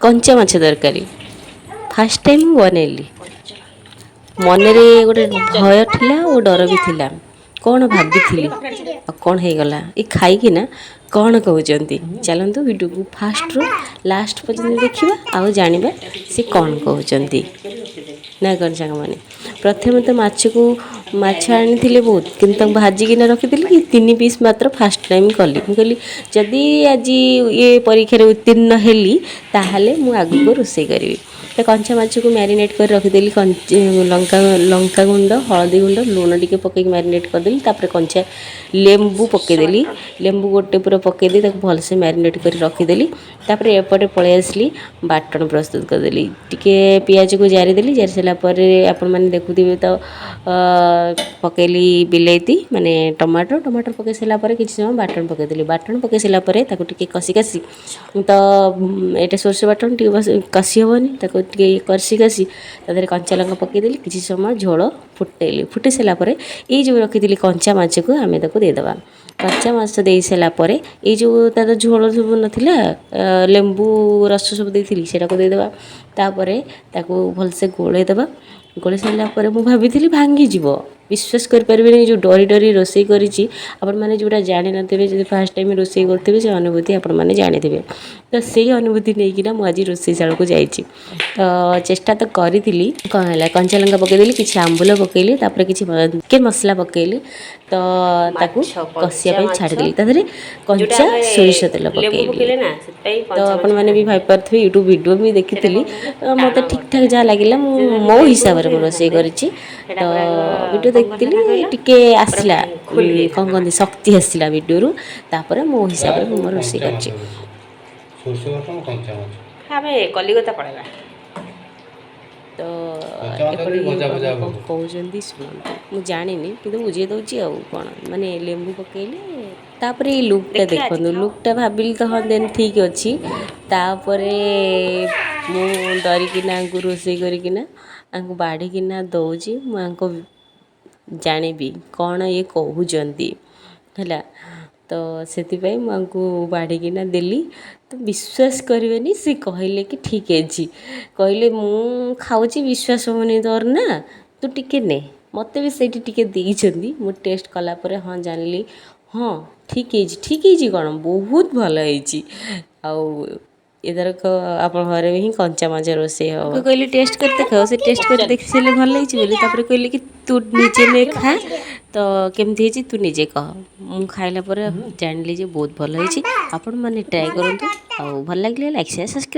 कंचा माछ तरकारी फास्ट टाइम बनैली मनरे गोटे भय थिला और डर भी थिला कौन भाभी कौन हो गला ये खाई ना कौन कहते चलतु वीडियो को फास्ट रू लास्ट पर्यटन देखा आउ जाना सी कौन कहते ना कौन सांग मैंने प्रथम तो माछ को माछ आनी बहुत कि भाजिकिना रखी कि 3 पीस मात्र फास्ट टाइम कली मुझे जदि आज ये परीक्षा उत्तीर्ण हेली ताहले मु आगु को रोसे करी तो कंचा माछ को मैरिनेट कर रखीदेली लंका लंका गुंड हलदी गुंड लुण टी पकई मैरिनेट करदेली तापर कंचा लेंबू पकईदेली लेंबू गोटे पूरा पकईदी भलसे मैरिनेट कर रखीदेली तापर एपटे पलि आसली बाटन प्रस्तुत करदेली टिके पियाज को जारीदेली जारी सारापर आपण मैंने देखुवे तो पकईली बिलेती माने टमाटर टमाटर पकई सारापर किसी समय बाटन पकईदेली बाटन पकई सारापर टे कषि कासी तो ये सोरष बाटन टे कषि हेनी टे कषि कासी तादेह कंचा लंका पकईदेली किसी समय झोल फुटेली फुटे सारापर ये जो रखी कंचा माछ को आम देदेबा कंचा माछ दे सारापर ये जो तार झोल सब नाला लेंबू रस सब देती से देदेबा तापर ताको भलसे गोलेदेबा गोले सारापर मुझे भाभी भांगीज विश्वास करें जो डरी डरी रोसे मैंने जोटा जानी नथिबे जो फास्ट टाइम रोसे करेंगे से अनुभूति आपण मैंने जानी तो से अनुभूति नहीं मुझे रोसे शाला को जाइए तो चेष्टा तो करी कौन है कंचा लंका पकईदेली किसी आंबुल पकईली चिकेन मसला पकईली तो कषिया छाड़देली तादेह कंचा सोरिष तेल पकईली तो आपण मैंने भी भाई पारे यूट्यूब वीडियो भी देखी मत ठीक ठाक जहाँ लगे मो हिसाब से रोसे कर वीडियो देखी टिके आसला कौन कहते शक्ति आसला वीडियो तापर मो हिसाब से मोर रोसे कर कलिकता पड़ेगा तो कहते शुणु मुझे जानी कि बुझे दूसरी आउ कौन माने लेंबू पकईले तापर ये लुकटा देखो लुकटा भाविली तो हाँ देन ठीक अच्छी तापर मु डरिकिना रोसे करना बाढ़िकिना दौची मुझे जानिबी कौन ये कहते है तो से बाढ़िकिना देली तो विश्वास करेनि सी कहले कि ठीक है कहले मु खाऊची विश्वास होनी तोर ना तू टिके ने मत भी से देती मु टेस्ट कलापर हाँ जानिली हाँ ठीक है कौन बहुत भल आउ एथरक आप घरे ही कंचा माछ रोसे हम कहली टेस्ट कर देख से टेस्ट कर देख सारे भल लगे कहले कि तू निजे ने खा तो केमती तू निजे कह मु खाइला जानिली बहुत भल आपण मैंने ट्राए करूँ भल लगे लाइक शेयर सब्सक्राइब।